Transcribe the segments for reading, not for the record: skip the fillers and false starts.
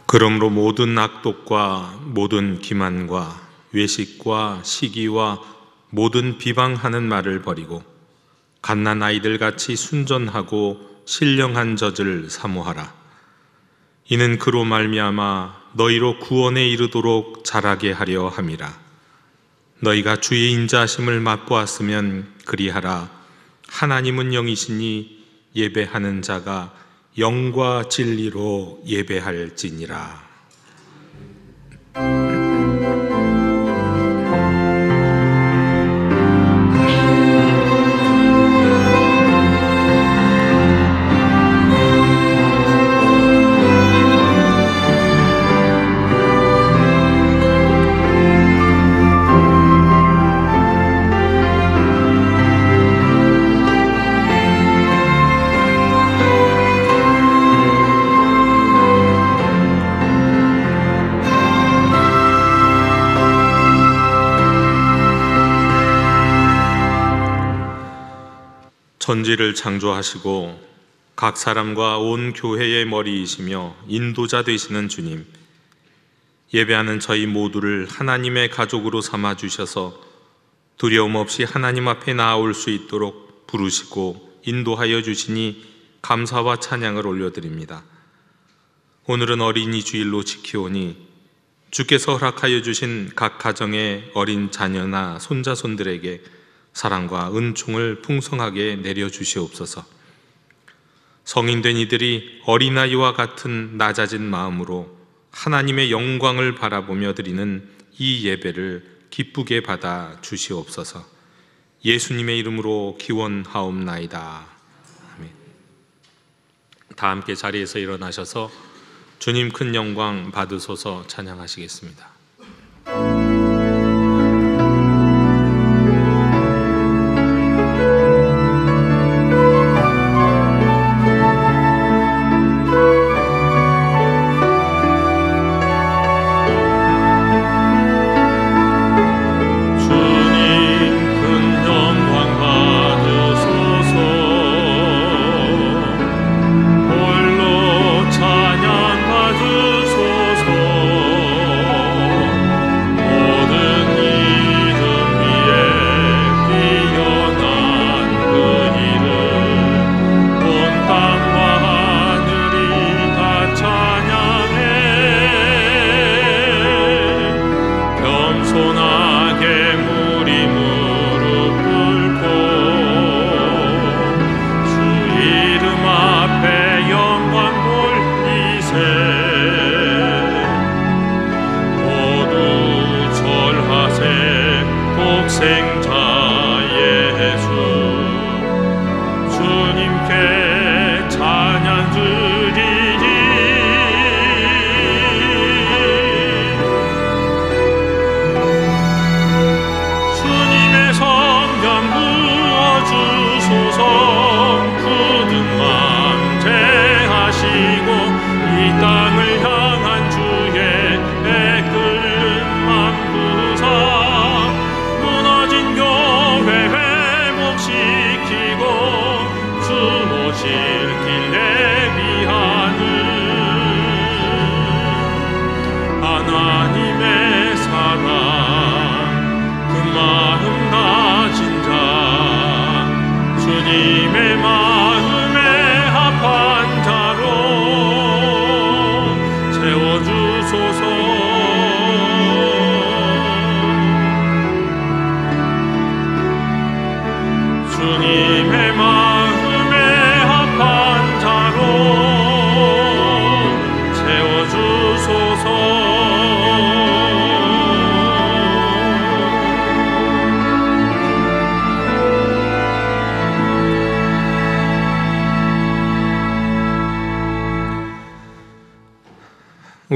그러므로 모든 악독과 모든 기만과 외식과 시기와 모든 비방하는 말을 버리고 갓난 아이들 같이 순전하고 신령한 젖을 사모하라. 이는 그로 말미암아 너희로 구원에 이르도록 자라게 하려 함이라. 너희가 주의 인자하심을 맛보았으면 그리하라. 하나님은 영이시니 예배하는 자가 영과 진리로 예배할지니라. 천지를 창조하시고 각 사람과 온 교회의 머리이시며 인도자 되시는 주님, 예배하는 저희 모두를 하나님의 가족으로 삼아주셔서 두려움 없이 하나님 앞에 나아올 수 있도록 부르시고 인도하여 주시니 감사와 찬양을 올려드립니다. 오늘은 어린이 주일로 지키오니 주께서 허락하여 주신 각 가정의 어린 자녀나 손자손들에게 사랑과 은총을 풍성하게 내려주시옵소서. 성인된 이들이 어린아이와 같은 낮아진 마음으로 하나님의 영광을 바라보며 드리는 이 예배를 기쁘게 받아 주시옵소서. 예수님의 이름으로 기원하옵나이다. 아멘. 다 함께 자리에서 일어나셔서 주님 큰 영광 받으소서 찬양하시겠습니다.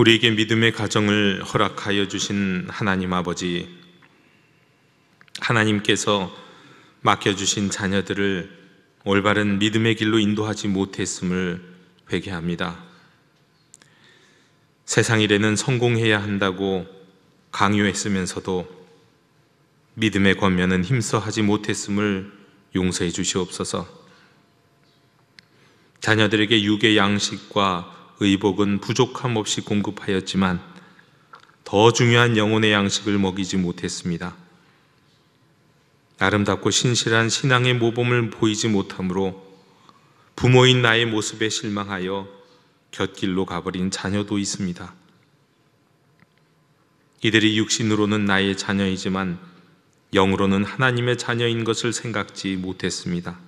우리에게 믿음의 가정을 허락하여 주신 하나님 아버지, 하나님께서 맡겨주신 자녀들을 올바른 믿음의 길로 인도하지 못했음을 회개합니다. 세상 일에는 성공해야 한다고 강요했으면서도 믿음의 권면은 힘써 하지 못했음을 용서해 주시옵소서. 자녀들에게 육의 양식과 의복은 부족함 없이 공급하였지만 더 중요한 영혼의 양식을 먹이지 못했습니다. 아름답고 신실한 신앙의 모범을 보이지 못하므로 부모인 나의 모습에 실망하여 곁길로 가버린 자녀도 있습니다. 이들이 육신으로는 나의 자녀이지만 영으로는 하나님의 자녀인 것을 생각지 못했습니다.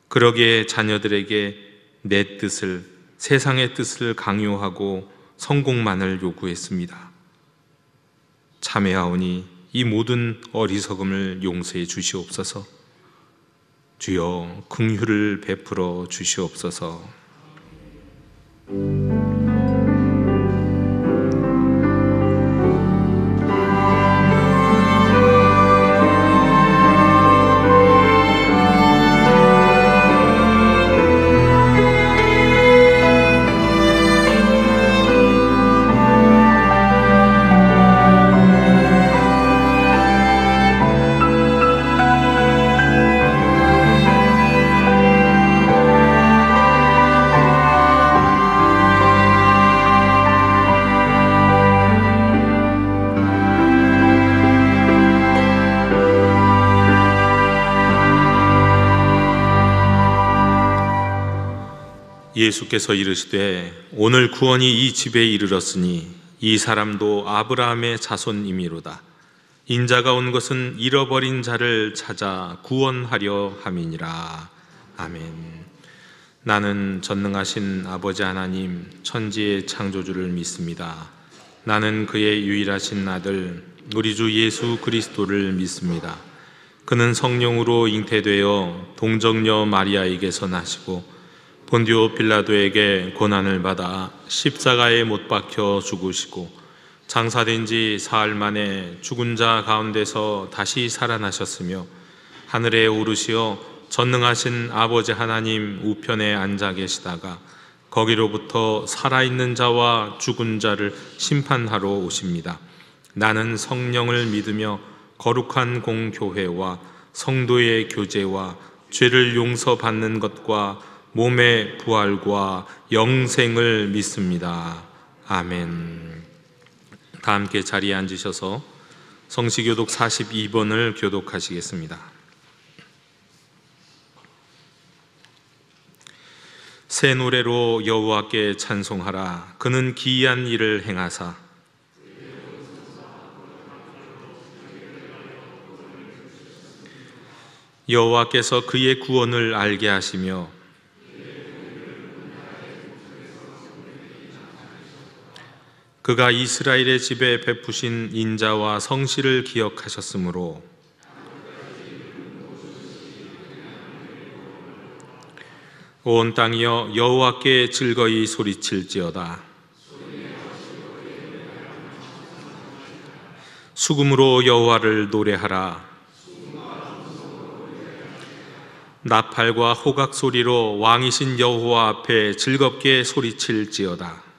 그러기에 자녀들에게 내 뜻을, 세상의 뜻을 강요하고 성공만을 요구했습니다. 참회하오니 이 모든 어리석음을 용서해 주시옵소서. 주여 긍휼을 베풀어 주시옵소서. 예수께서 이르시되 오늘 구원이 이 집에 이르렀으니 이 사람도 아브라함의 자손이미로다. 인자가 온 것은 잃어버린 자를 찾아 구원하려 함이니라. 아멘. 나는 전능하신 아버지 하나님 천지의 창조주를 믿습니다. 나는 그의 유일하신 아들 우리 주 예수 그리스도를 믿습니다. 그는 성령으로 잉태되어 동정녀 마리아에게서 나시고 본디오 빌라도에게 고난을 받아 십자가에 못 박혀 죽으시고 장사된 지 사흘 만에 죽은 자 가운데서 다시 살아나셨으며 하늘에 오르시어 전능하신 아버지 하나님 우편에 앉아 계시다가 거기로부터 살아있는 자와 죽은 자를 심판하러 오십니다. 나는 성령을 믿으며 거룩한 공교회와 성도의 교제와 죄를 용서받는 것과 몸의 부활과 영생을 믿습니다. 아멘. 다 함께 자리에 앉으셔서 성시교독 42번을 교독하시겠습니다. 새 노래로 여호와께 찬송하라. 그는 기이한 일을 행하사 여호와께서 그의 구원을 알게 하시며 그가 이스라엘의 집에 베푸신 인자와 성실을 기억하셨으므로 온 땅이여 여호와께 즐거이 소리칠지어다. 수금으로 여호와를 노래하라. 나팔과 호각 소리로 왕이신 여호와 앞에 즐겁게 소리칠지어다.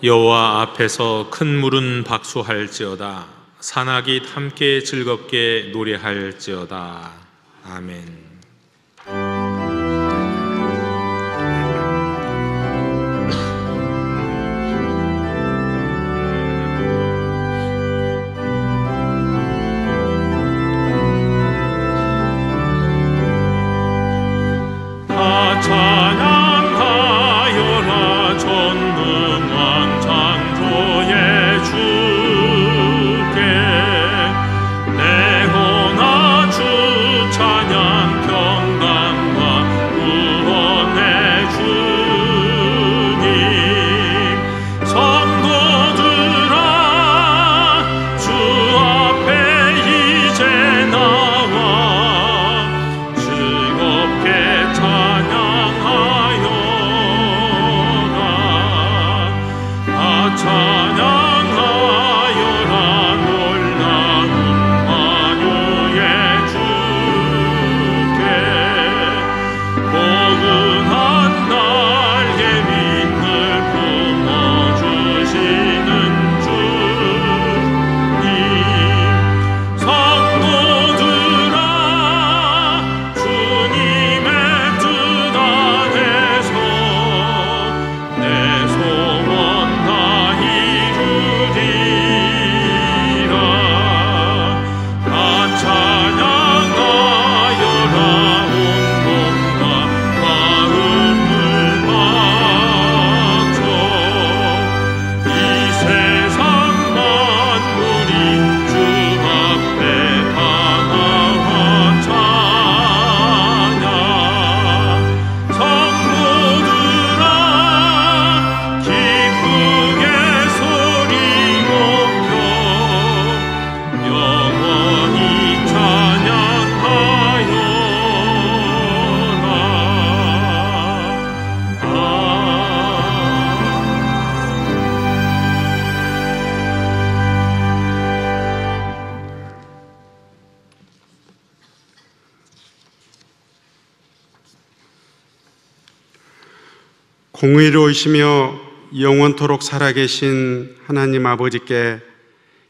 여호와 앞에서 큰 물은 박수할지어다. 산악이 함께 즐겁게 노래할지어다. 아멘. 찬양 공의로우시며 영원토록 살아계신 하나님 아버지께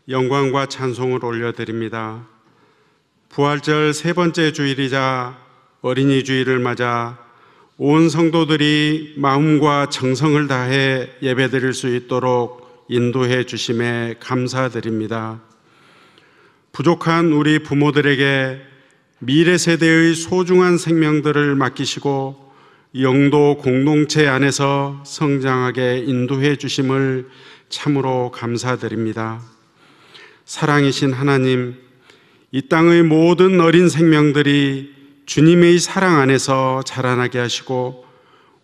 영광과 찬송을 올려드립니다. 부활절 세 번째 주일이자 어린이 주일을 맞아 온 성도들이 마음과 정성을 다해 예배드릴 수 있도록 인도해 주심에 감사드립니다. 부족한 우리 부모들에게 미래 세대의 소중한 생명들을 맡기시고 영도 공동체 안에서 성장하게 인도해 주심을 참으로 감사드립니다. 사랑이신 하나님, 이 땅의 모든 어린 생명들이 주님의 사랑 안에서 자라나게 하시고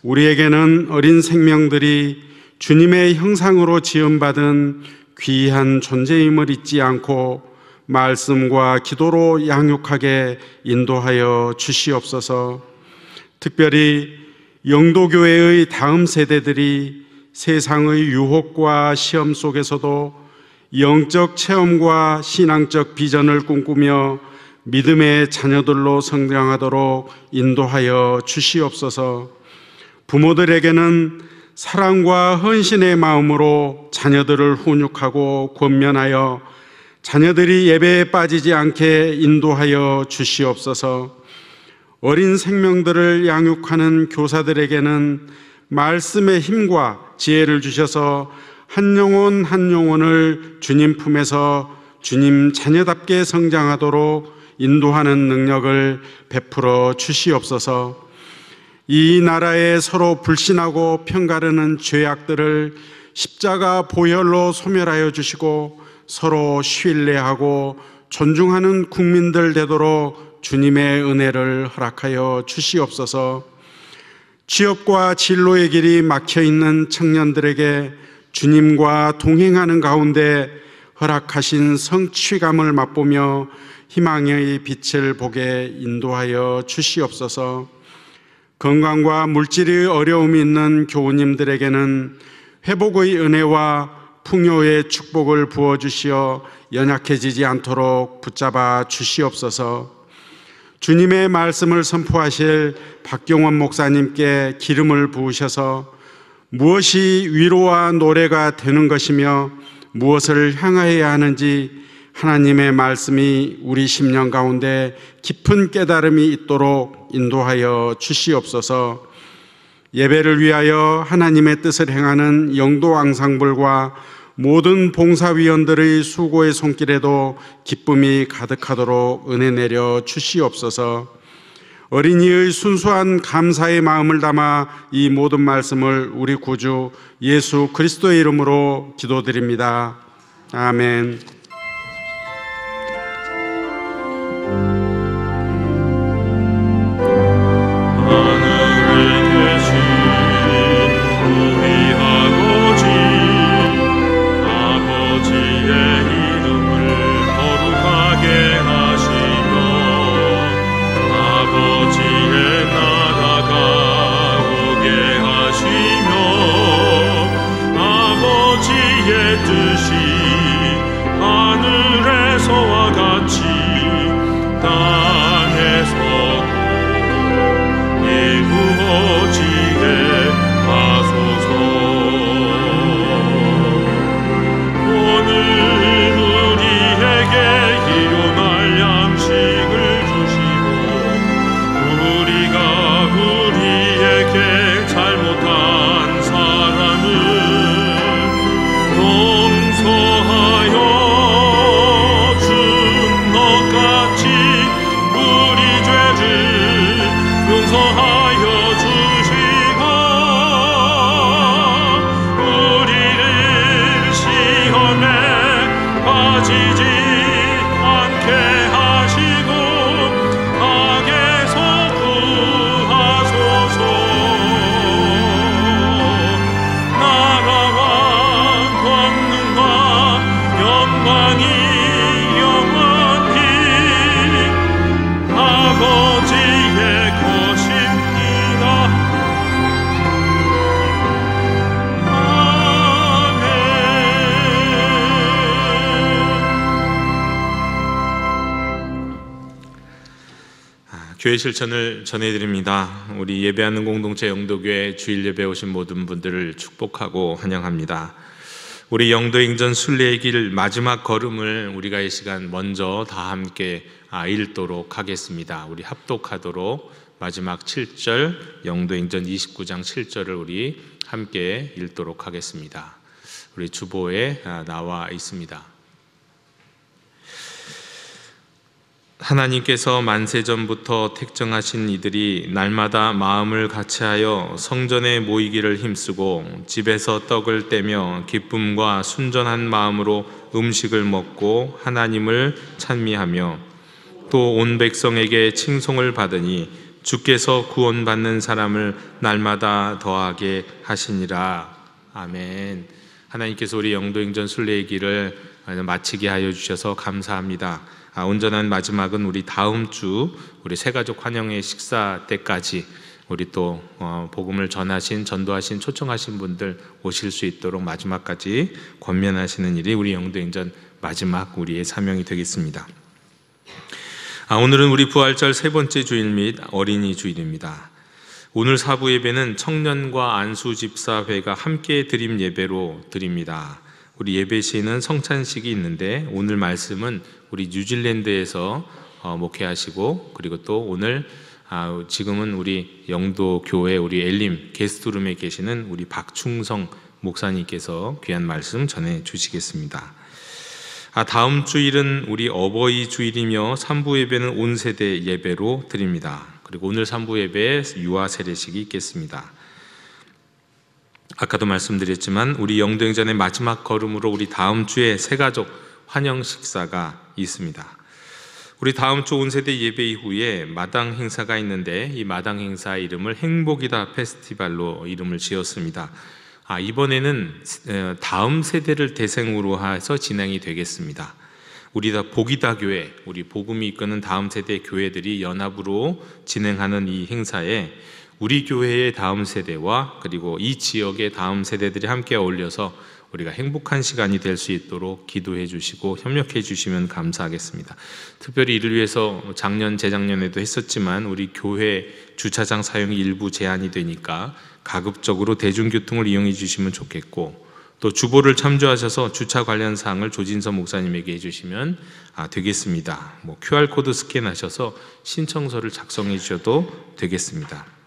우리에게는 어린 생명들이 주님의 형상으로 지음받은 귀한 존재임을 잊지 않고 말씀과 기도로 양육하게 인도하여 주시옵소서. 특별히 영도교회의 다음 세대들이 세상의 유혹과 시험 속에서도 영적 체험과 신앙적 비전을 꿈꾸며 믿음의 자녀들로 성장하도록 인도하여 주시옵소서. 부모들에게는 사랑과 헌신의 마음으로 자녀들을 훈육하고 권면하여 자녀들이 예배에 빠지지 않게 인도하여 주시옵소서. 어린 생명들을 양육하는 교사들에게는 말씀의 힘과 지혜를 주셔서 한 영혼 한 영혼을 주님 품에서 주님 자녀답게 성장하도록 인도하는 능력을 베풀어 주시옵소서. 이 나라에 서로 불신하고 편가르는 죄악들을 십자가 보혈로 소멸하여 주시고 서로 신뢰하고 존중하는 국민들 되도록 주님의 은혜를 허락하여 주시옵소서. 취업과 진로의 길이 막혀있는 청년들에게 주님과 동행하는 가운데 허락하신 성취감을 맛보며 희망의 빛을 보게 인도하여 주시옵소서. 건강과 물질의 어려움이 있는 교우님들에게는 회복의 은혜와 풍요의 축복을 부어주시어 연약해지지 않도록 붙잡아 주시옵소서. 주님의 말씀을 선포하실 박경원 목사님께 기름을 부으셔서 무엇이 위로와 노래가 되는 것이며 무엇을 향하여야 하는지 하나님의 말씀이 우리 심령 가운데 깊은 깨달음이 있도록 인도하여 주시옵소서. 예배를 위하여 하나님의 뜻을 행하는 영도 앙상블과 모든 봉사위원들의 수고의 손길에도 기쁨이 가득하도록 은혜 내려 주시옵소서. 어린이의 순수한 감사의 마음을 담아 이 모든 말씀을 우리 구주 예수 그리스도의 이름으로 기도드립니다. 아멘. 잘못한 사람은 용서 교회 실천을 전해드립니다. 우리 예배하는 공동체 영도교회 주일 예배 오신 모든 분들을 축복하고 환영합니다. 우리 영도행전 순례의 길 마지막 걸음을 우리가 이 시간 먼저 다 함께 읽도록 하겠습니다. 우리 합독하도록 마지막 7절 영도행전 29장 7절을 우리 함께 읽도록 하겠습니다. 우리 주보에 나와 있습니다. 하나님께서 만세전부터 택정하신 이들이 날마다 마음을 같이하여 성전에 모이기를 힘쓰고 집에서 떡을 떼며 기쁨과 순전한 마음으로 음식을 먹고 하나님을 찬미하며 또 온 백성에게 칭송을 받으니 주께서 구원받는 사람을 날마다 더하게 하시니라. 아멘. 하나님께서 우리 영도행전 순례의 길을 마치게 하여 주셔서 감사합니다. 온전한 마지막은 우리 다음 주 우리 새가족 환영회 식사 때까지 우리 또 복음을 전하신, 전도하신, 초청하신 분들 오실 수 있도록 마지막까지 권면하시는 일이 우리 영도행전 마지막 우리의 사명이 되겠습니다. 오늘은 우리 부활절 세 번째 주일 및 어린이 주일입니다. 오늘 사부 예배는 청년과 안수 집사회가 함께 드림 예배로 드립니다. 우리 예배 시에는 성찬식이 있는데 오늘 말씀은 우리 뉴질랜드에서 목회하시고 그리고 또 오늘 지금은 우리 영도교회 우리 엘림 게스트룸에 계시는 우리 박충성 목사님께서 귀한 말씀 전해 주시겠습니다. 다음 주일은 우리 어버이 주일이며 3부 예배는 온 세대 예배로 드립니다. 그리고 오늘 3부 예배에 유아 세례식이 있겠습니다. 아까도 말씀드렸지만 우리 영도행전의 마지막 걸음으로 우리 다음 주에 새가족 환영 식사가 있습니다. 우리 다음 주 온 세대 예배 이후에 마당 행사가 있는데 이 마당 행사 이름을 행복이다 페스티벌로 이름을 지었습니다. 이번에는 다음 세대를 대상으로 해서 진행이 되겠습니다. 우리 복이다 교회, 우리 복음이 이끄는 다음 세대 교회들이 연합으로 진행하는 이 행사에 우리 교회의 다음 세대와 그리고 이 지역의 다음 세대들이 함께 어울려서 우리가 행복한 시간이 될 수 있도록 기도해 주시고 협력해 주시면 감사하겠습니다. 특별히 이를 위해서 작년, 재작년에도 했었지만 우리 교회 주차장 사용이 일부 제한이 되니까 가급적으로 대중교통을 이용해 주시면 좋겠고 또 주보를 참조하셔서 주차 관련 사항을 조진서 목사님에게 해주시면 되겠습니다. QR코드 스캔하셔서 신청서를 작성해 주셔도 되겠습니다.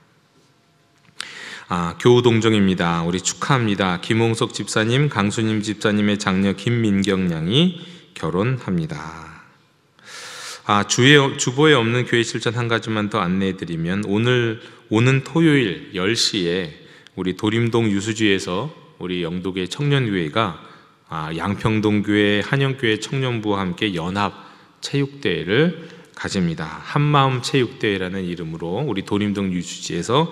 교우동정입니다. 우리 축하합니다. 김홍석 집사님, 강수님 집사님의 장녀 김민경 양이 결혼합니다. 주보에 없는 교회 실천 한 가지만 더 안내해 드리면 오는 토요일 10시에 우리 도림동 유수지에서 우리 영도교회 청년교회가 양평동교회, 한영교회 청년부와 함께 연합 체육대회를 가집니다. 한마음 체육대회라는 이름으로 우리 도림동 유수지에서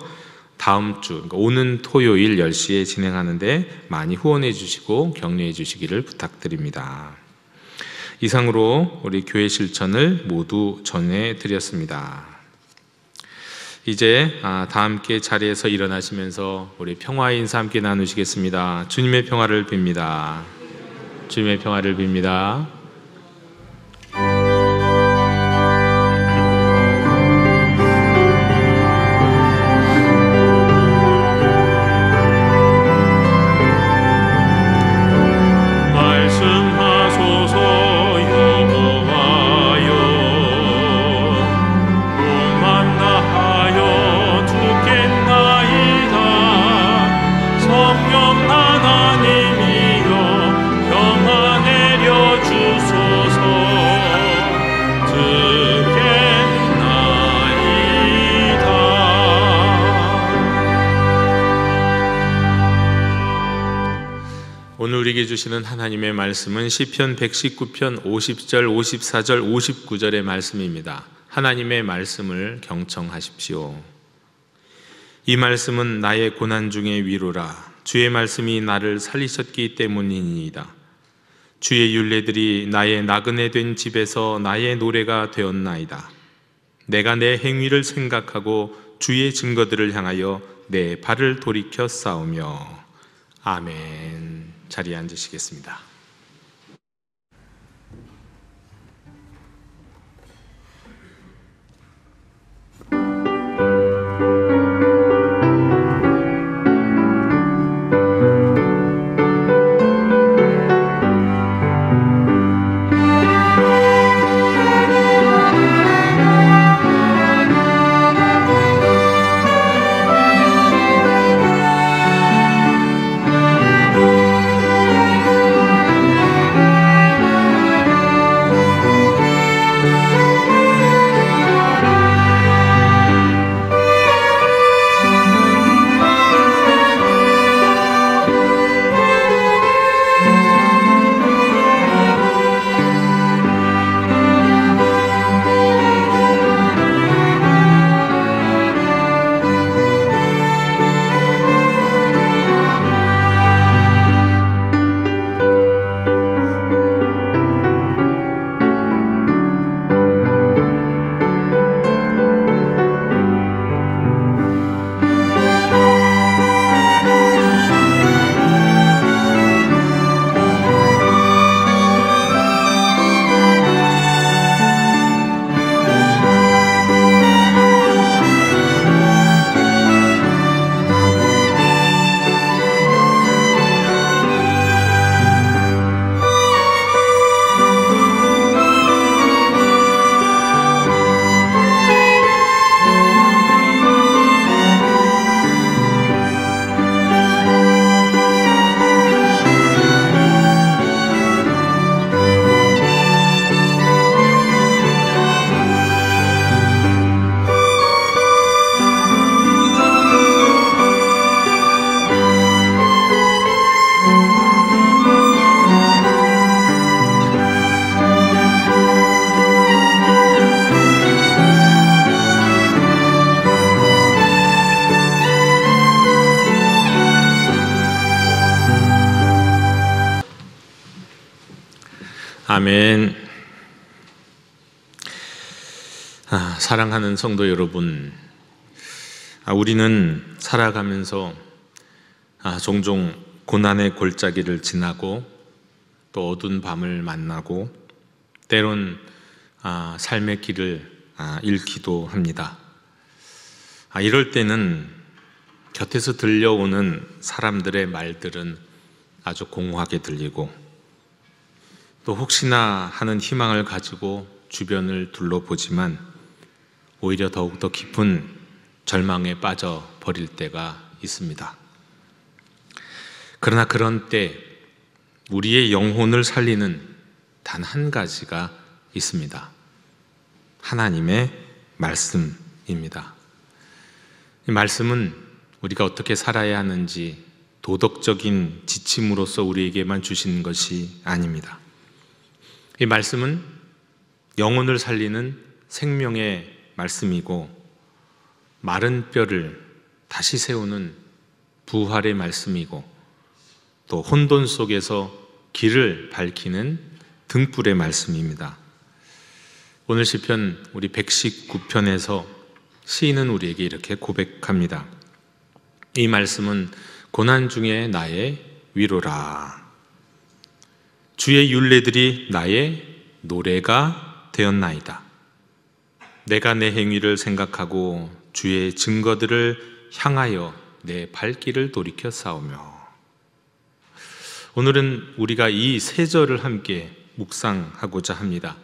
다음 주, 그러니까 오는 토요일 10시에 진행하는데 많이 후원해 주시고 격려해 주시기를 부탁드립니다. 이상으로 우리 교회 실천을 모두 전해드렸습니다. 이제 다 함께 자리에서 일어나시면서 우리 평화의 인사 함께 나누시겠습니다. 주님의 평화를 빕니다. 주님의 평화를 빕니다. 오늘 우리에게 주시는 하나님의 말씀은 시편 119편 50절, 54절, 59절의 말씀입니다. 하나님의 말씀을 경청하십시오. 이 말씀은 나의 고난 중의 위로라. 주의 말씀이 나를 살리셨기 때문이니이다. 주의 율례들이 나의 나그네 된 집에서 나의 노래가 되었나이다. 내가 내 행위를 생각하고 주의 증거들을 향하여 내 발을 돌이켜 싸우며. 아멘. 자리에 앉으시겠습니다. 아멘. 사랑하는 성도 여러분, 우리는 살아가면서 종종 고난의 골짜기를 지나고 또 어두운 밤을 만나고 때론 삶의 길을 잃기도 합니다. 이럴 때는 곁에서 들려오는 사람들의 말들은 아주 공허하게 들리고 또 혹시나 하는 희망을 가지고 주변을 둘러보지만 오히려 더욱더 깊은 절망에 빠져버릴 때가 있습니다. 그러나 그런 때 우리의 영혼을 살리는 단 한 가지가 있습니다. 하나님의 말씀입니다. 이 말씀은 우리가 어떻게 살아야 하는지 도덕적인 지침으로서 우리에게만 주신 것이 아닙니다. 이 말씀은 영혼을 살리는 생명의 말씀이고 마른 뼈를 다시 세우는 부활의 말씀이고 또 혼돈 속에서 길을 밝히는 등불의 말씀입니다. 오늘 시편 우리 119편에서 시인은 우리에게 이렇게 고백합니다. 이 말씀은 고난 중에 나의 위로라. 주의 율례들이 나의 노래가 되었나이다. 내가 내 행위를 생각하고 주의 증거들을 향하여 내 발길을 돌이켜 싸우며. 오늘은 우리가 이 세 절을 함께 묵상하고자 합니다.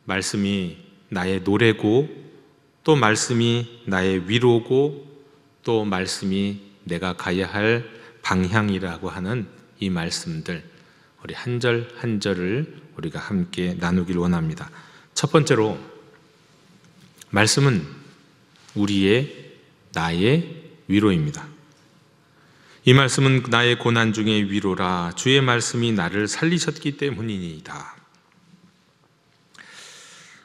말씀이 나의 노래고 또 말씀이 나의 위로고 또 말씀이 내가 가야 할 방향이라고 하는 이 말씀들, 우리 한 절 한 절을 우리가 함께 나누길 원합니다. 첫 번째로 말씀은 나의 위로입니다. 이 말씀은 나의 고난 중의 위로라. 주의 말씀이 나를 살리셨기 때문이니이다.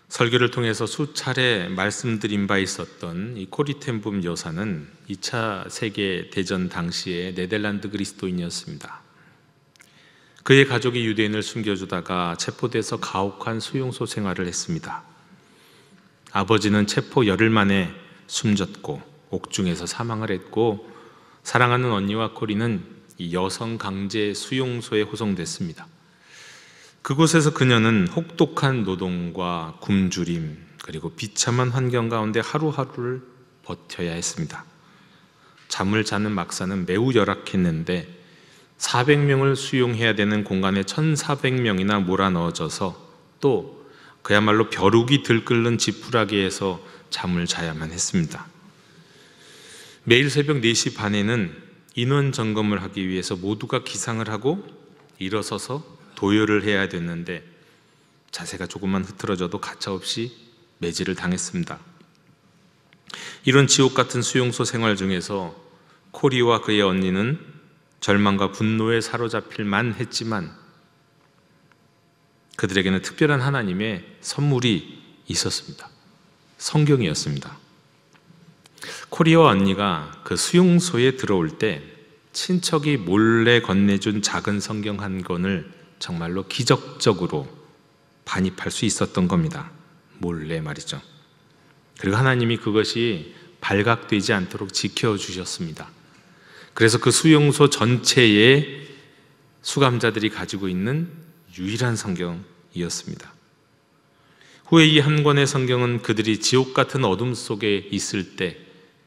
설교를 통해서 수차례 말씀드린 바 있었던 이 코리 텐 붐 여사는 2차 세계대전 당시에 네덜란드 그리스도인이었습니다. 그의 가족이 유대인을 숨겨주다가 체포돼서 가혹한 수용소 생활을 했습니다. 아버지는 체포 열흘 만에 숨졌고 옥중에서 사망을 했고 사랑하는 언니와 코리는 이 여성 강제 수용소에 호송됐습니다. 그곳에서 그녀는 혹독한 노동과 굶주림 그리고 비참한 환경 가운데 하루하루를 버텨야 했습니다. 잠을 자는 막사는 매우 열악했는데 400명을 수용해야 되는 공간에 1,400명이나 몰아넣어져서 또 그야말로 벼룩이 들끓는 지푸라기에서 잠을 자야만 했습니다. 매일 새벽 4시 반에는 인원 점검을 하기 위해서 모두가 기상을 하고 일어서서 도열을 해야 됐는데 자세가 조금만 흐트러져도 가차없이 매질을 당했습니다. 이런 지옥 같은 수용소 생활 중에서 코리와 그의 언니는 절망과 분노에 사로잡힐만 했지만 그들에게는 특별한 하나님의 선물이 있었습니다. 성경이었습니다. 코리와 언니가 그 수용소에 들어올 때 친척이 몰래 건네준 작은 성경 한 권을 정말로 기적적으로 반입할 수 있었던 겁니다. 몰래 말이죠. 그리고 하나님이 그것이 발각되지 않도록 지켜주셨습니다. 그래서 그 수용소 전체에 수감자들이 가지고 있는 유일한 성경이었습니다. 후에 이 한 권의 성경은 그들이 지옥 같은 어둠 속에 있을 때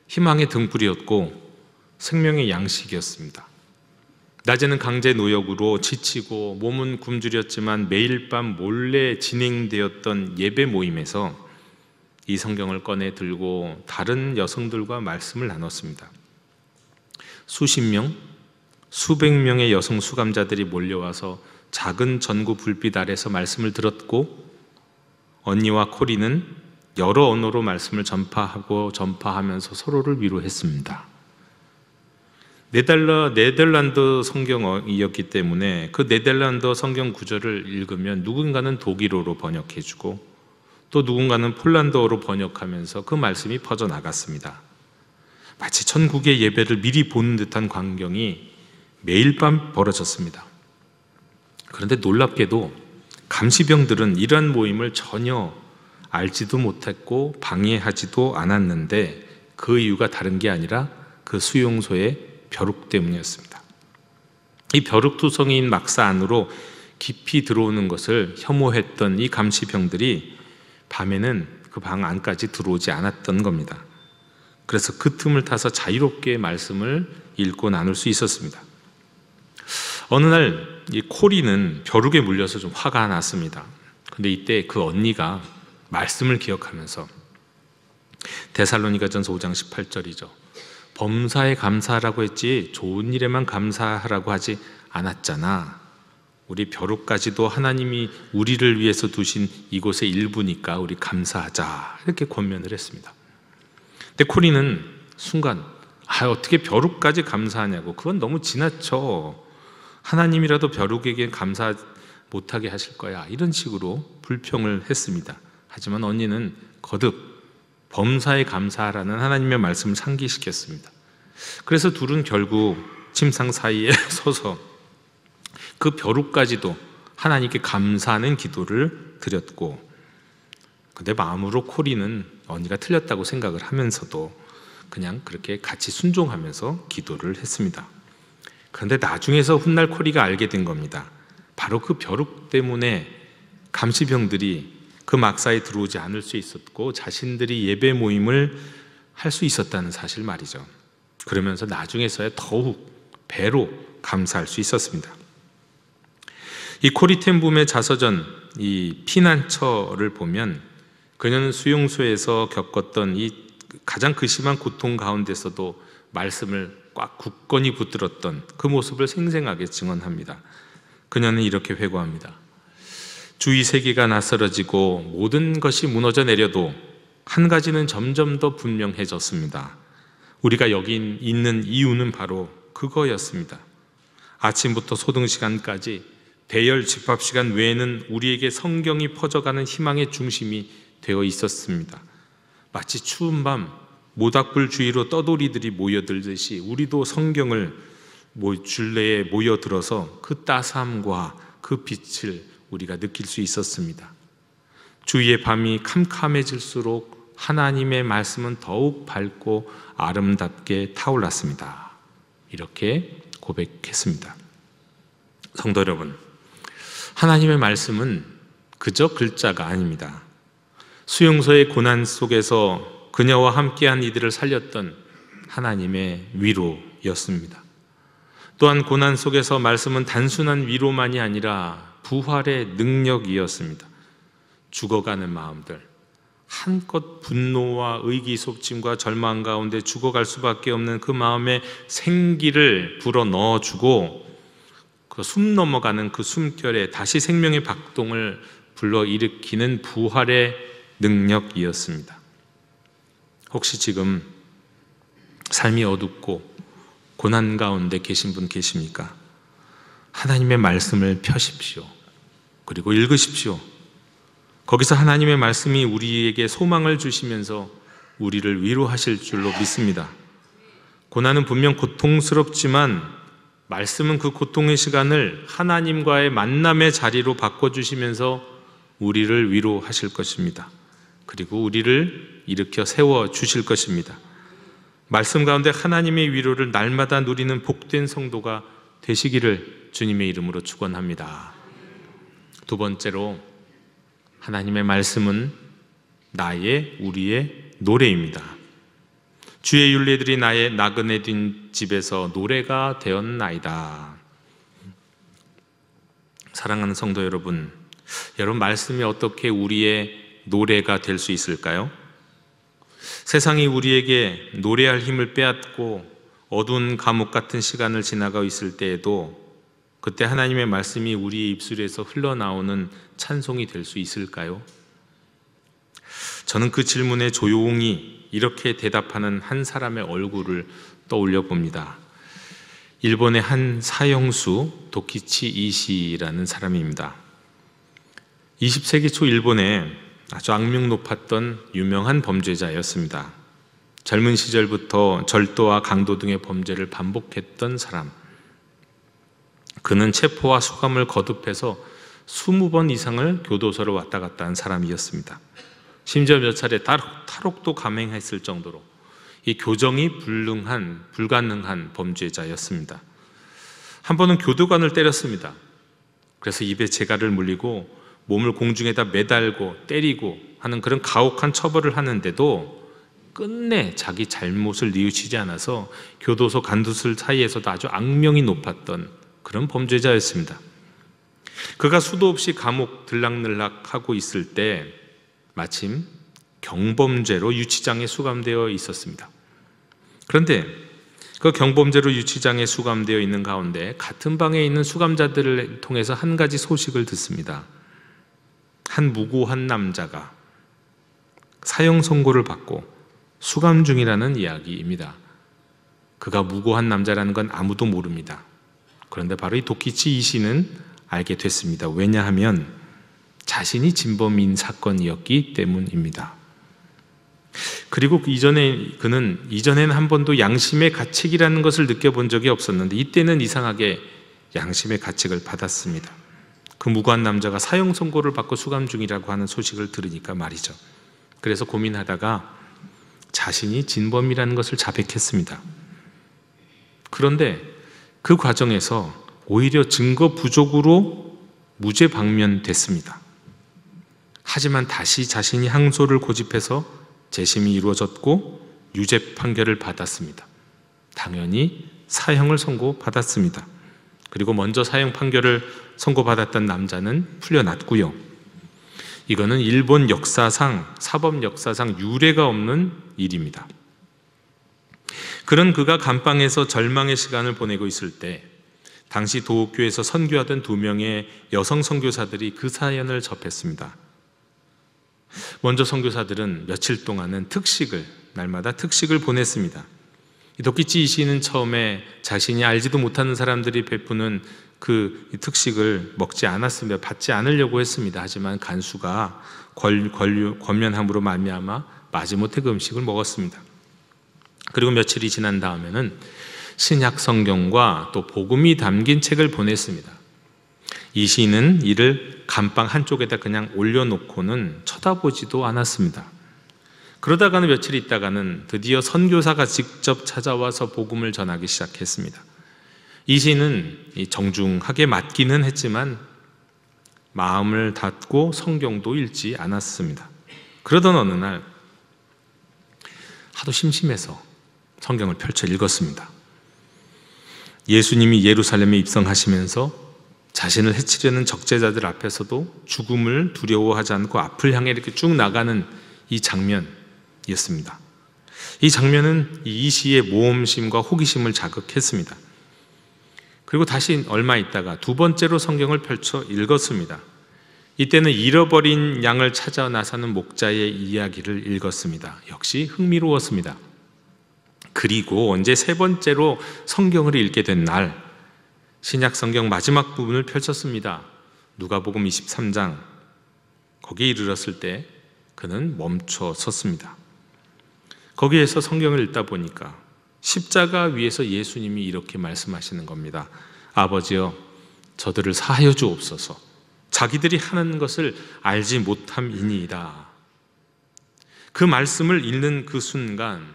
희망의 등불이었고 생명의 양식이었습니다. 낮에는 강제 노역으로 지치고 몸은 굶주렸지만 매일 밤 몰래 진행되었던 예배 모임에서 이 성경을 꺼내 들고 다른 여성들과 말씀을 나눴습니다. 수십 명, 수백 명의 여성 수감자들이 몰려와서 작은 전구 불빛 아래서 말씀을 들었고 언니와 코리는 여러 언어로 말씀을 전파하면서 서로를 위로했습니다. 네덜란드 성경이었기 때문에 그 네덜란드 성경 구절을 읽으면 누군가는 독일어로 번역해주고 또 누군가는 폴란드어로 번역하면서 그 말씀이 퍼져나갔습니다. 마치 천국의 예배를 미리 보는 듯한 광경이 매일 밤 벌어졌습니다. 그런데 놀랍게도 감시병들은 이런 모임을 전혀 알지도 못했고 방해하지도 않았는데 그 이유가 다른 게 아니라 그 수용소의 벼룩 때문이었습니다. 이 벼룩투성이인 막사 안으로 깊이 들어오는 것을 혐오했던 이 감시병들이 밤에는 그 방 안까지 들어오지 않았던 겁니다. 그래서 그 틈을 타서 자유롭게 말씀을 읽고 나눌 수 있었습니다. 어느 날 이 코리는 벼룩에 물려서 좀 화가 났습니다. 근데 이때 그 언니가 말씀을 기억하면서 데살로니가전서 5장 18절이죠. 범사에 감사하라고 했지 좋은 일에만 감사하라고 하지 않았잖아. 우리 벼룩까지도 하나님이 우리를 위해서 두신 이곳의 일부니까 우리 감사하자. 이렇게 권면을 했습니다. 근데 코리는 순간 어떻게 벼룩까지 감사하냐고, 그건 너무 지나쳐. 하나님이라도 벼룩에게 감사 못하게 하실 거야, 이런 식으로 불평을 했습니다. 하지만 언니는 거듭 범사에 감사하라는 하나님의 말씀을 상기시켰습니다. 그래서 둘은 결국 침상 사이에 서서 그 벼룩까지도 하나님께 감사하는 기도를 드렸고, 근데 마음으로 코리는 언니가 틀렸다고 생각을 하면서도 그냥 그렇게 같이 순종하면서 기도를 했습니다. 그런데 나중에서 훗날 코리가 알게 된 겁니다. 바로 그 벼룩 때문에 감시병들이 그 막사에 들어오지 않을 수 있었고 자신들이 예배 모임을 할 수 있었다는 사실 말이죠. 그러면서 나중에서야 더욱 배로 감사할 수 있었습니다. 이 코리텐붐의 자서전, 이 피난처를 보면 그녀는 수용소에서 겪었던 이 가장 그 심한 고통 가운데서도 말씀을 꽉 굳건히 붙들었던 그 모습을 생생하게 증언합니다. 그녀는 이렇게 회고합니다. 주위 세계가 낯설어지고 모든 것이 무너져 내려도 한 가지는 점점 더 분명해졌습니다. 우리가 여기 있는 이유는 바로 그거였습니다. 아침부터 소등시간까지 대열 집합시간 외에는 우리에게 성경이 퍼져가는 희망의 중심이 되어 있었습니다. 마치 추운 밤 모닥불 주위로 떠돌이들이 모여들듯이 우리도 성경을 줄내에 모여들어서 그 따스함과 그 빛을 우리가 느낄 수 있었습니다. 주위의 밤이 캄캄해질수록 하나님의 말씀은 더욱 밝고 아름답게 타올랐습니다. 이렇게 고백했습니다. 성도 여러분, 하나님의 말씀은 그저 글자가 아닙니다. 수용소의 고난 속에서 그녀와 함께한 이들을 살렸던 하나님의 위로였습니다. 또한 고난 속에서 말씀은 단순한 위로만이 아니라 부활의 능력이었습니다. 죽어가는 마음들, 한껏 분노와 의기소침과 절망 가운데 죽어갈 수밖에 없는 그 마음에 생기를 불어넣어주고 그 숨 넘어가는 그 숨결에 다시 생명의 박동을 불러일으키는 부활의 능력이었습니다. 혹시 지금 삶이 어둡고 고난 가운데 계신 분 계십니까? 하나님의 말씀을 펴십시오. 그리고 읽으십시오. 거기서 하나님의 말씀이 우리에게 소망을 주시면서 우리를 위로하실 줄로 믿습니다. 고난은 분명 고통스럽지만 말씀은 그 고통의 시간을 하나님과의 만남의 자리로 바꿔주시면서 우리를 위로하실 것입니다. 그리고 우리를 일으켜 세워주실 것입니다. 말씀 가운데 하나님의 위로를 날마다 누리는 복된 성도가 되시기를 주님의 이름으로 축원합니다. 두 번째로, 하나님의 말씀은 우리의 노래입니다. 주의 율례들이 나의 나그네 din 집에서 노래가 되었나이다. 사랑하는 성도 여러분, 말씀이 어떻게 우리의 노래가 될 수 있을까요? 세상이 우리에게 노래할 힘을 빼앗고 어두운 감옥 같은 시간을 지나가고 있을 때에도 그때 하나님의 말씀이 우리의 입술에서 흘러나오는 찬송이 될 수 있을까요? 저는 그 질문에 조용히 이렇게 대답하는 한 사람의 얼굴을 떠올려 봅니다. 일본의 한 사형수 도키치 이시라는 사람입니다. 20세기 초 일본에 아주 악명 높았던 유명한 범죄자였습니다. 젊은 시절부터 절도와 강도 등의 범죄를 반복했던 사람. 그는 체포와 수감을 거듭해서 20번 이상을 교도소로 왔다 갔다 한 사람이었습니다. 심지어 몇 차례 탈옥도 감행했을 정도로 이 교정이 불가능한 범죄자였습니다. 한 번은 교도관을 때렸습니다. 그래서 입에 재갈을 물리고 몸을 공중에다 매달고 때리고 하는 그런 가혹한 처벌을 하는데도 끝내 자기 잘못을 뉘우치지 않아서 교도소 간두들 사이에서도 아주 악명이 높았던 그런 범죄자였습니다. 그가 수도 없이 감옥 들락날락하고 있을 때 마침 경범죄로 유치장에 수감되어 있었습니다. 그런데 그 경범죄로 유치장에 수감되어 있는 가운데 같은 방에 있는 수감자들을 통해서 한 가지 소식을 듣습니다. 한 무고한 남자가 사형 선고를 받고 수감 중이라는 이야기입니다. 그가 무고한 남자라는 건 아무도 모릅니다. 그런데 바로 이 도끼치 이씨는 알게 됐습니다. 왜냐하면 자신이 진범인 사건이었기 때문입니다. 그리고 그는 이전에는 한 번도 양심의 가책이라는 것을 느껴본 적이 없었는데 이때는 이상하게 양심의 가책을 받았습니다. 그 무고한 남자가 사형 선고를 받고 수감 중이라고 하는 소식을 들으니까 말이죠. 그래서 고민하다가 자신이 진범이라는 것을 자백했습니다. 그런데 그 과정에서 오히려 증거 부족으로 무죄 방면됐습니다. 하지만 다시 자신이 항소를 고집해서 재심이 이루어졌고 유죄 판결을 받았습니다. 당연히 사형을 선고받았습니다. 그리고 먼저 사형 판결을 선고받았던 남자는 풀려났고요. 이거는 일본 역사상, 사법 역사상 유례가 없는 일입니다. 그런 그가 감방에서 절망의 시간을 보내고 있을 때 당시 도읍교에서 선교하던 2명의 여성 선교사들이 그 사연을 접했습니다. 먼저 선교사들은 며칠 동안은 날마다 특식을 보냈습니다. 도끼치 이씨는 처음에 자신이 알지도 못하는 사람들이 베푸는 그 특식을 먹지 않았으며 받지 않으려고 했습니다. 하지만 간수가 권면함으로 말미암아 마지못해 그 음식을 먹었습니다. 그리고 며칠이 지난 다음에는 신약 성경과 또 복음이 담긴 책을 보냈습니다. 이 시인은 이를 감방 한쪽에다 그냥 올려놓고는 쳐다보지도 않았습니다. 그러다가는 며칠 있다가는 드디어 선교사가 직접 찾아와서 복음을 전하기 시작했습니다. 이 시인은 정중하게 맞기는 했지만 마음을 닫고 성경도 읽지 않았습니다. 그러던 어느 날 하도 심심해서 성경을 펼쳐 읽었습니다. 예수님이 예루살렘에 입성하시면서 자신을 해치려는 적재자들 앞에서도 죽음을 두려워하지 않고 앞을 향해 이렇게 쭉 나가는 이 장면이었습니다. 이 장면은 이 시의 모험심과 호기심을 자극했습니다. 그리고 다시 얼마 있다가 2번째로 성경을 펼쳐 읽었습니다. 이때는 잃어버린 양을 찾아 나서는 목자의 이야기를 읽었습니다. 역시 흥미로웠습니다. 그리고 언제 3번째로 성경을 읽게 된 날, 신약 성경 마지막 부분을 펼쳤습니다. 누가복음 23장, 거기에 이르렀을 때 그는 멈춰 섰습니다. 거기에서 성경을 읽다 보니까 십자가 위에서 예수님이 이렇게 말씀하시는 겁니다. 아버지여, 저들을 사하여 주옵소서. 자기들이 하는 것을 알지 못함이니이다. 그 말씀을 읽는 그 순간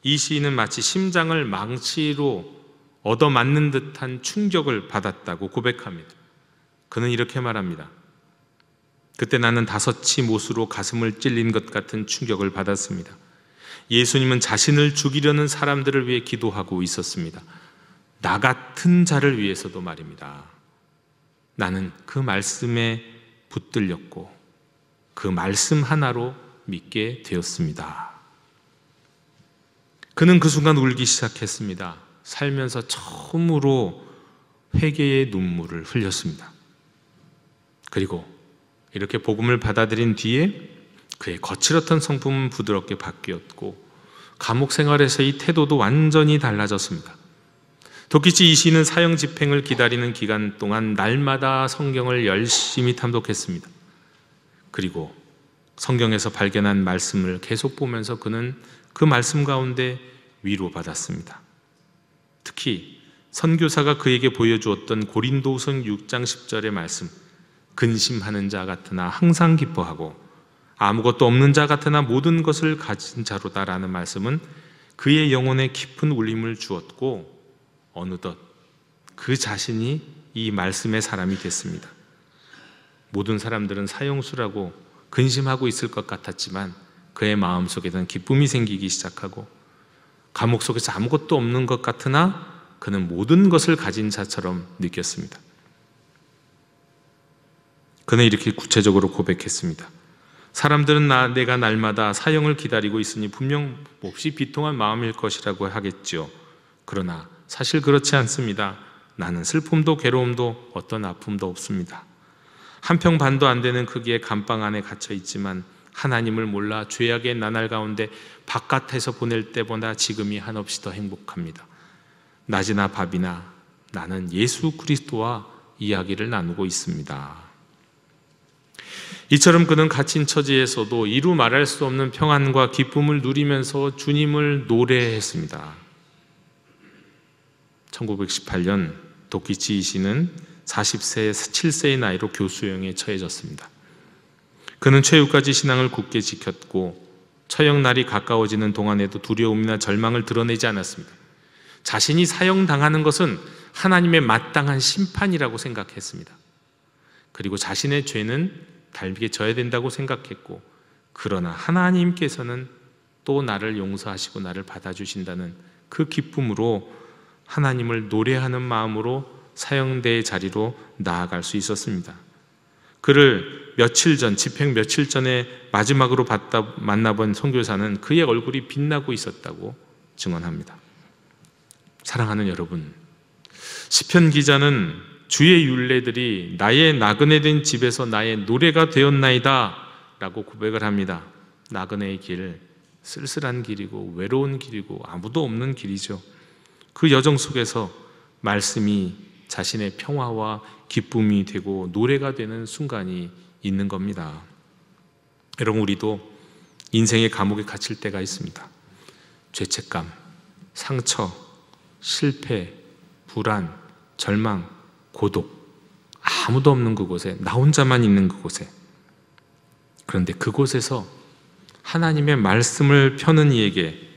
이 시인은 마치 심장을 망치로 얻어맞는 듯한 충격을 받았다고 고백합니다. 그는 이렇게 말합니다. 그때 나는 5치 못으로 가슴을 찔린 것 같은 충격을 받았습니다. 예수님은 자신을 죽이려는 사람들을 위해 기도하고 있었습니다. 나 같은 자를 위해서도 말입니다. 나는 그 말씀에 붙들렸고 그 말씀 하나로 믿게 되었습니다. 그는 그 순간 울기 시작했습니다. 살면서 처음으로 회개의 눈물을 흘렸습니다. 그리고 이렇게 복음을 받아들인 뒤에 그의 거칠었던 성품은 부드럽게 바뀌었고 감옥 생활에서의 태도도 완전히 달라졌습니다. 도끼치 이 시인은 사형 집행을 기다리는 기간 동안 날마다 성경을 열심히 탐독했습니다. 그리고 성경에서 발견한 말씀을 계속 보면서 그는 그 말씀 가운데 위로받았습니다. 특히 선교사가 그에게 보여주었던 고린도후서 6장 10절의 말씀, 근심하는 자 같으나 항상 기뻐하고 아무것도 없는 자 같으나 모든 것을 가진 자로다라는 말씀은 그의 영혼에 깊은 울림을 주었고 어느덧 그 자신이 이 말씀의 사람이 됐습니다. 모든 사람들은 사형수라고 근심하고 있을 것 같았지만 그의 마음속에는 기쁨이 생기기 시작하고 감옥 속에서 아무것도 없는 것 같으나 그는 모든 것을 가진 자처럼 느꼈습니다. 그는 이렇게 구체적으로 고백했습니다. 사람들은 내가 날마다 사형을 기다리고 있으니 분명 몹시 비통한 마음일 것이라고 하겠지요. 그러나 사실 그렇지 않습니다. 나는 슬픔도 괴로움도 어떤 아픔도 없습니다. 한 평 반도 안 되는 크기의 감방 안에 갇혀 있지만 하나님을 몰라 죄악의 나날 가운데 바깥에서 보낼 때보다 지금이 한없이 더 행복합니다. 낮이나 밤이나 나는 예수 그리스도와 이야기를 나누고 있습니다. 이처럼 그는 갇힌 처지에서도 이루 말할 수 없는 평안과 기쁨을 누리면서 주님을 노래했습니다. 1918년 도키치 이시는 47세의 나이로 교수형에 처해졌습니다. 그는 최후까지 신앙을 굳게 지켰고 처형날이 가까워지는 동안에도 두려움이나 절망을 드러내지 않았습니다. 자신이 사형당하는 것은 하나님의 마땅한 심판이라고 생각했습니다. 그리고 자신의 죄는 달게 져야 된다고 생각했고, 그러나 하나님께서는 또 나를 용서하시고 나를 받아주신다는 그 기쁨으로 하나님을 노래하는 마음으로 사형대의 자리로 나아갈 수 있었습니다. 그를 집행 며칠 전에 마지막으로 만나본 선교사는 그의 얼굴이 빛나고 있었다고 증언합니다. 사랑하는 여러분, 시편 기자는 주의 율례들이 나의 나그네 된 집에서 나의 노래가 되었나이다 라고 고백을 합니다. 나그네의 길, 쓸쓸한 길이고 외로운 길이고 아무도 없는 길이죠. 그 여정 속에서 말씀이 자신의 평화와 기쁨이 되고 노래가 되는 순간이 있는 겁니다. 여러분, 우리도 인생의 감옥에 갇힐 때가 있습니다. 죄책감, 상처, 실패, 불안, 절망, 고독, 아무도 없는 그곳에, 나 혼자만 있는 그곳에. 그런데 그곳에서 하나님의 말씀을 펴는 이에게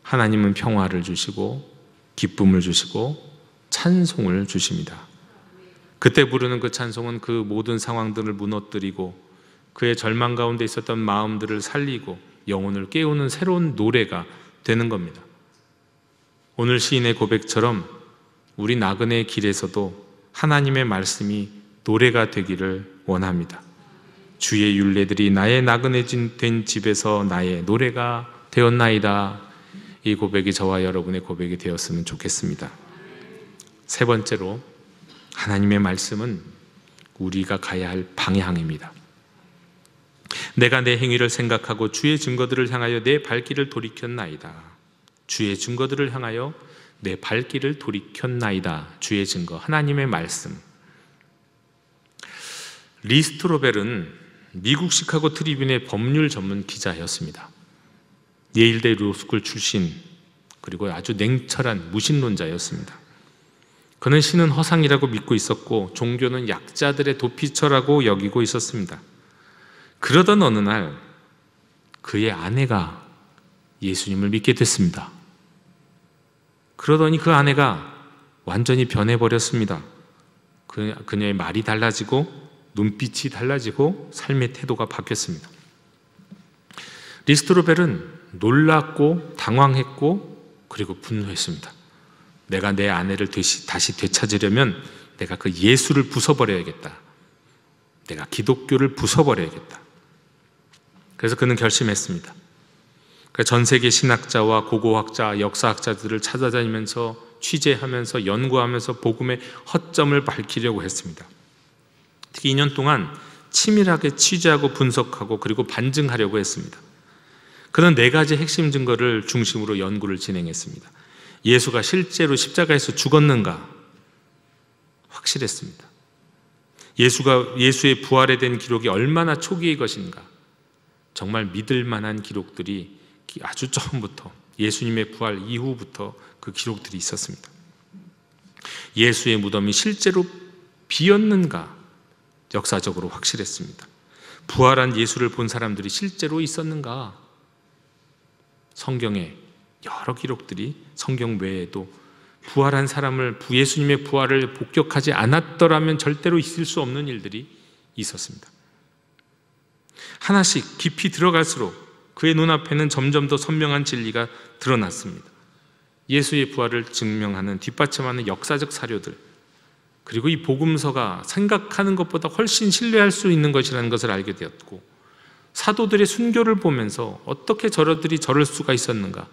하나님은 평화를 주시고 기쁨을 주시고 찬송을 주십니다. 그때 부르는 그 찬송은 그 모든 상황들을 무너뜨리고 그의 절망 가운데 있었던 마음들을 살리고 영혼을 깨우는 새로운 노래가 되는 겁니다. 오늘 시인의 고백처럼 우리 나그네의 길에서도 하나님의 말씀이 노래가 되기를 원합니다. 주의 율례들이 나의 나그네 된 집에서 나의 노래가 되었나이다. 이 고백이 저와 여러분의 고백이 되었으면 좋겠습니다. 세 번째로, 하나님의 말씀은 우리가 가야 할 방향입니다. 내가 내 행위를 생각하고 주의 증거들을 향하여 내 발길을 돌이켰나이다. 주의 증거들을 향하여 내 발길을 돌이켰나이다. 주의 증거, 하나님의 말씀. 리 스트로벨은 미국 시카고 트리뷴의 법률 전문 기자였습니다. 예일대 로스쿨 출신, 그리고 아주 냉철한 무신론자였습니다. 그는 신은 허상이라고 믿고 있었고 종교는 약자들의 도피처라고 여기고 있었습니다. 그러던 어느 날 그의 아내가 예수님을 믿게 됐습니다. 그러더니 그 아내가 완전히 변해버렸습니다. 그녀의 말이 달라지고 눈빛이 달라지고 삶의 태도가 바뀌었습니다. 리스트로벨은 놀랐고 당황했고 그리고 분노했습니다. 내가 내 아내를 다시 되찾으려면 내가 그 예수를 부숴버려야겠다. 내가 기독교를 부숴버려야겠다. 그래서 그는 결심했습니다. 전 세계 신학자와 고고학자, 역사학자들을 찾아다니면서 취재하면서 연구하면서 복음의 허점을 밝히려고 했습니다. 특히 2년 동안 치밀하게 취재하고 분석하고 그리고 반증하려고 했습니다. 그는 4가지 핵심 증거를 중심으로 연구를 진행했습니다. 예수가 실제로 십자가에서 죽었는가? 확실했습니다. 예수의 부활에 대한 기록이 얼마나 초기의 것인가? 정말 믿을 만한 기록들이 아주 처음부터, 예수님의 부활 이후부터 그 기록들이 있었습니다. 예수의 무덤이 실제로 비었는가? 역사적으로 확실했습니다. 부활한 예수를 본 사람들이 실제로 있었는가? 성경에 여러 기록들이 성경 외에도 부활한 사람을 예수님의 부활을 복격하지 않았더라면 절대로 있을 수 없는 일들이 있었습니다. 하나씩 깊이 들어갈수록 그의 눈앞에는 점점 더 선명한 진리가 드러났습니다. 예수의 부활을 증명하는 뒷받침하는 역사적 사료들, 그리고 이 복음서가 생각하는 것보다 훨씬 신뢰할 수 있는 것이라는 것을 알게 되었고, 사도들의 순교를 보면서 어떻게 저들이 저럴 수가 있었는가,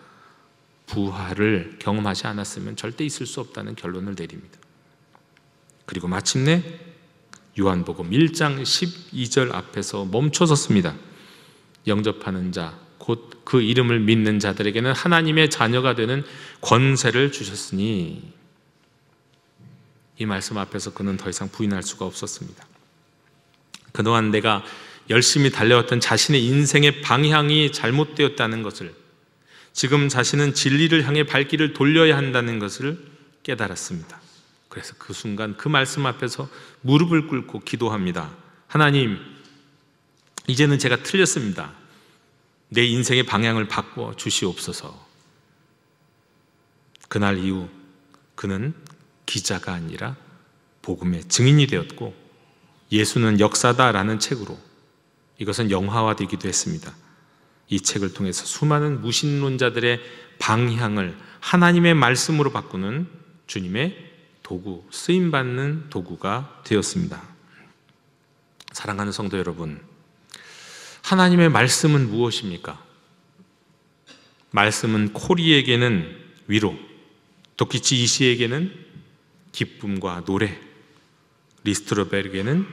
부활을 경험하지 않았으면 절대 있을 수 없다는 결론을 내립니다. 그리고 마침내 요한복음 1장 12절 앞에서 멈춰섰습니다. 영접하는 자, 곧 그 이름을 믿는 자들에게는 하나님의 자녀가 되는 권세를 주셨으니, 이 말씀 앞에서 그는 더 이상 부인할 수가 없었습니다. 그동안 내가 열심히 달려왔던 자신의 인생의 방향이 잘못되었다는 것을, 지금 자신은 진리를 향해 발길을 돌려야 한다는 것을 깨달았습니다. 그래서 그 순간 그 말씀 앞에서 무릎을 꿇고 기도합니다. 하나님, 이제는 제가 틀렸습니다. 내 인생의 방향을 바꿔 주시옵소서. 그날 이후 그는 기자가 아니라 복음의 증인이 되었고, 예수는 역사다라는 책으로 이것은 영화화되기도 했습니다. 이 책을 통해서 수많은 무신론자들의 방향을 하나님의 말씀으로 바꾸는 주님의 도구, 쓰임받는 도구가 되었습니다. 사랑하는 성도 여러분, 하나님의 말씀은 무엇입니까? 말씀은 코리에게는 위로, 도키치 이시에게는 기쁨과 노래, 리스트로베르에게는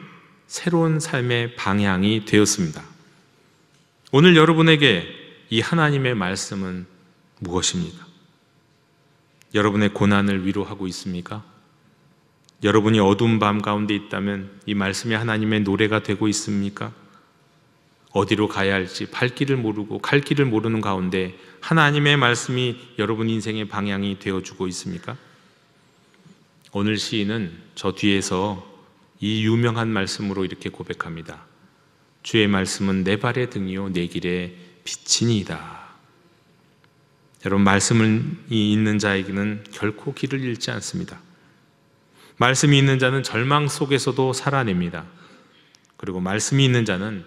새로운 삶의 방향이 되었습니다. 오늘 여러분에게 이 하나님의 말씀은 무엇입니까? 여러분의 고난을 위로하고 있습니까? 여러분이 어두운 밤 가운데 있다면 이 말씀이 하나님의 노래가 되고 있습니까? 어디로 가야 할지 발길을 모르고 갈 길을 모르는 가운데 하나님의 말씀이 여러분 인생의 방향이 되어주고 있습니까? 오늘 시인은 저 뒤에서 이 유명한 말씀으로 이렇게 고백합니다. 주의 말씀은 내 발의 등이요 내 길의 빛이니이다. 여러분, 말씀이 있는 자에게는 결코 길을 잃지 않습니다. 말씀이 있는 자는 절망 속에서도 살아냅니다. 그리고 말씀이 있는 자는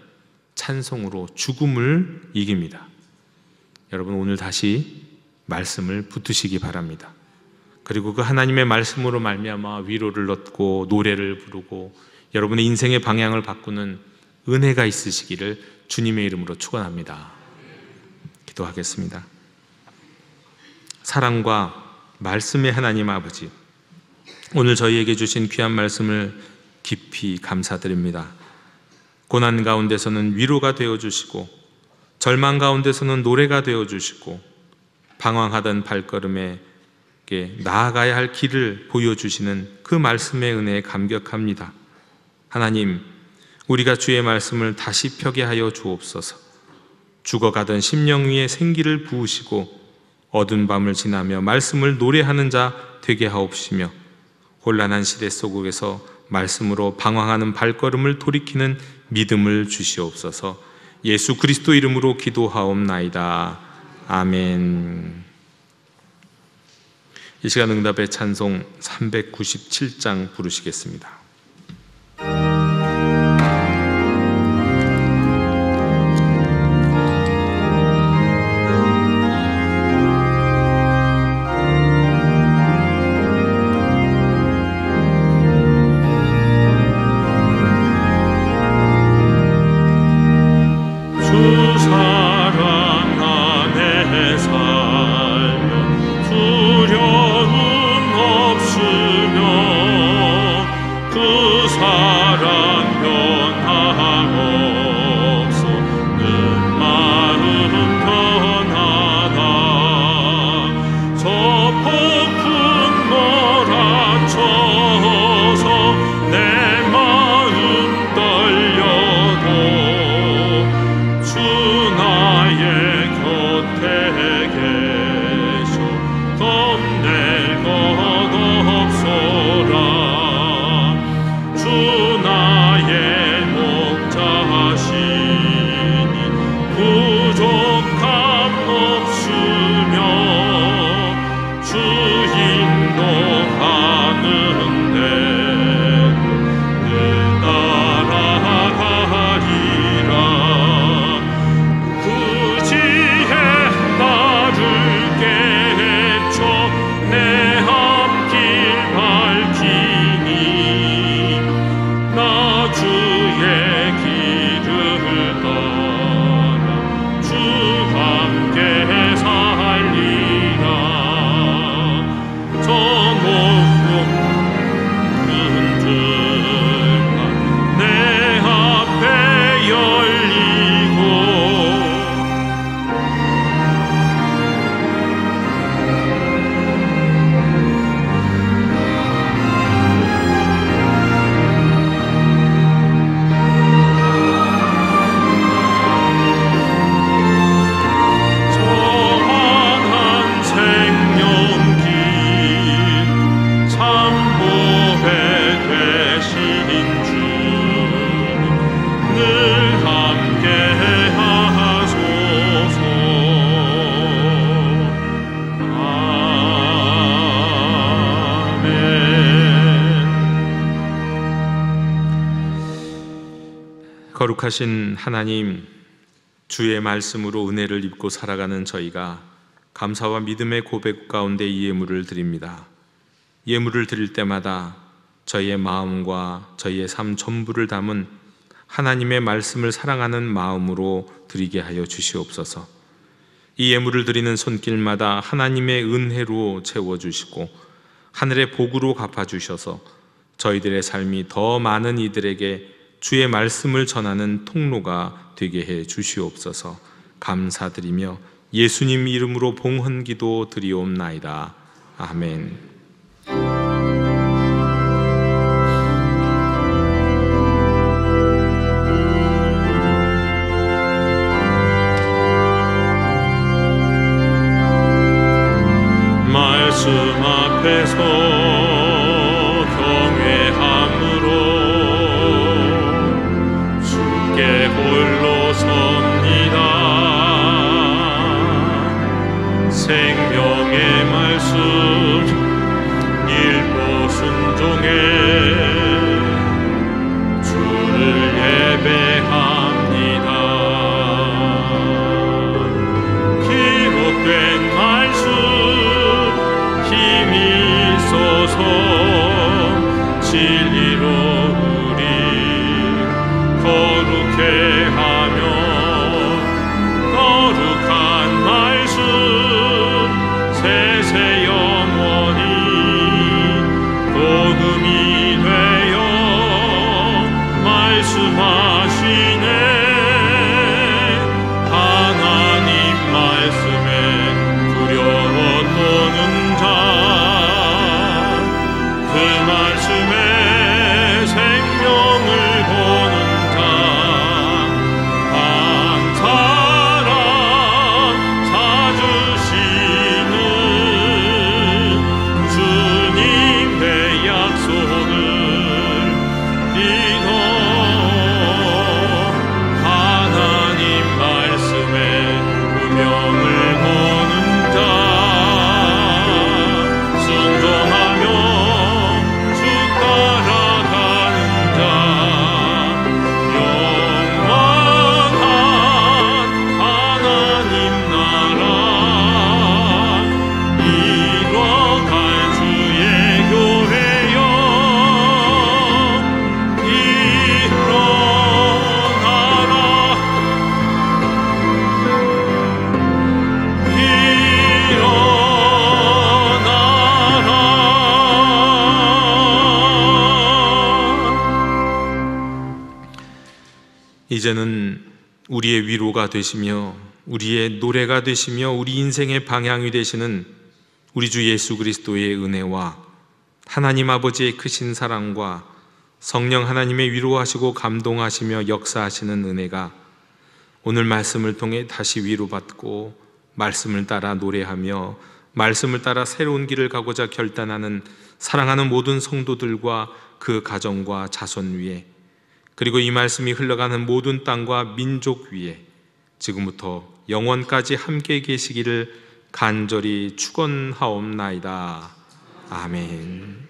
찬송으로 죽음을 이깁니다. 여러분, 오늘 다시 말씀을 붙드시기 바랍니다. 그리고 그 하나님의 말씀으로 말미암아 위로를 얻고 노래를 부르고 여러분의 인생의 방향을 바꾸는 은혜가 있으시기를 주님의 이름으로 축원합니다. 기도하겠습니다. 사랑과 말씀의 하나님 아버지, 오늘 저희에게 주신 귀한 말씀을 깊이 감사드립니다. 고난 가운데서는 위로가 되어주시고, 절망 가운데서는 노래가 되어주시고, 방황하던 발걸음에 나아가야 할 길을 보여주시는 그 말씀의 은혜에 감격합니다. 하나님, 우리가 주의 말씀을 다시 펴게 하여 주옵소서. 죽어가던 심령 위에 생기를 부으시고 어두운 밤을 지나며 말씀을 노래하는 자 되게 하옵시며, 혼란한 시대 속에서 말씀으로 방황하는 발걸음을 돌이키는 믿음을 주시옵소서. 예수 그리스도 이름으로 기도하옵나이다. 아멘. 이 시간 응답의 찬송 397장 부르시겠습니다. 두려움 없으며 거룩하신 하나님, 주의 말씀으로 은혜를 입고 살아가는 저희가 감사와 믿음의 고백 가운데 이 예물을 드립니다. 예물을 드릴 때마다 저희의 마음과 저희의 삶 전부를 담은 하나님의 말씀을 사랑하는 마음으로 드리게 하여 주시옵소서. 이 예물을 드리는 손길마다 하나님의 은혜로 채워주시고 하늘의 복으로 갚아주셔서 저희들의 삶이 더 많은 이들에게 주의 말씀을 전하는 통로가 되게 해 주시옵소서. 감사드리며 예수님 이름으로 봉헌기도 드리옵나이다. 아멘. 말씀 앞에서 경외함으로 주께 홀로 섭니다. 생명의 말씀 읽고 순종해 주를 예배합니다. 기록된 말씀 힘이 있어서 진리로 우리 거룩해 하며 거룩한 말씀 세세 영원히 복음이 되어 말씀하시네. 하나님 말씀에 두려워 떠는 자, 그 말씀에 생명을 거는 자, 한 사람 찾으시는 주님의 약속을 믿어 하나님 말씀에 운명을 거는 자, 순종하며 주 따라가는 자, 영원한 하나님 나라 이뤄갈 주의 교회여 이제는 우리의 위로가 되시며 우리의 노래가 되시며 우리 인생의 방향이 되시는 우리 주 예수 그리스도의 은혜와 하나님 아버지의 크신 사랑과 성령 하나님의 위로하시고 감동하시며 역사하시는 은혜가 오늘 말씀을 통해 다시 위로받고 말씀을 따라 노래하며 말씀을 따라 새로운 길을 가고자 결단하는 사랑하는 모든 성도들과 그 가정과 자손 위에, 그리고 이 말씀이 흘러가는 모든 땅과 민족 위에 지금부터 영원까지 함께 계시기를 간절히 축원하옵나이다. 아멘.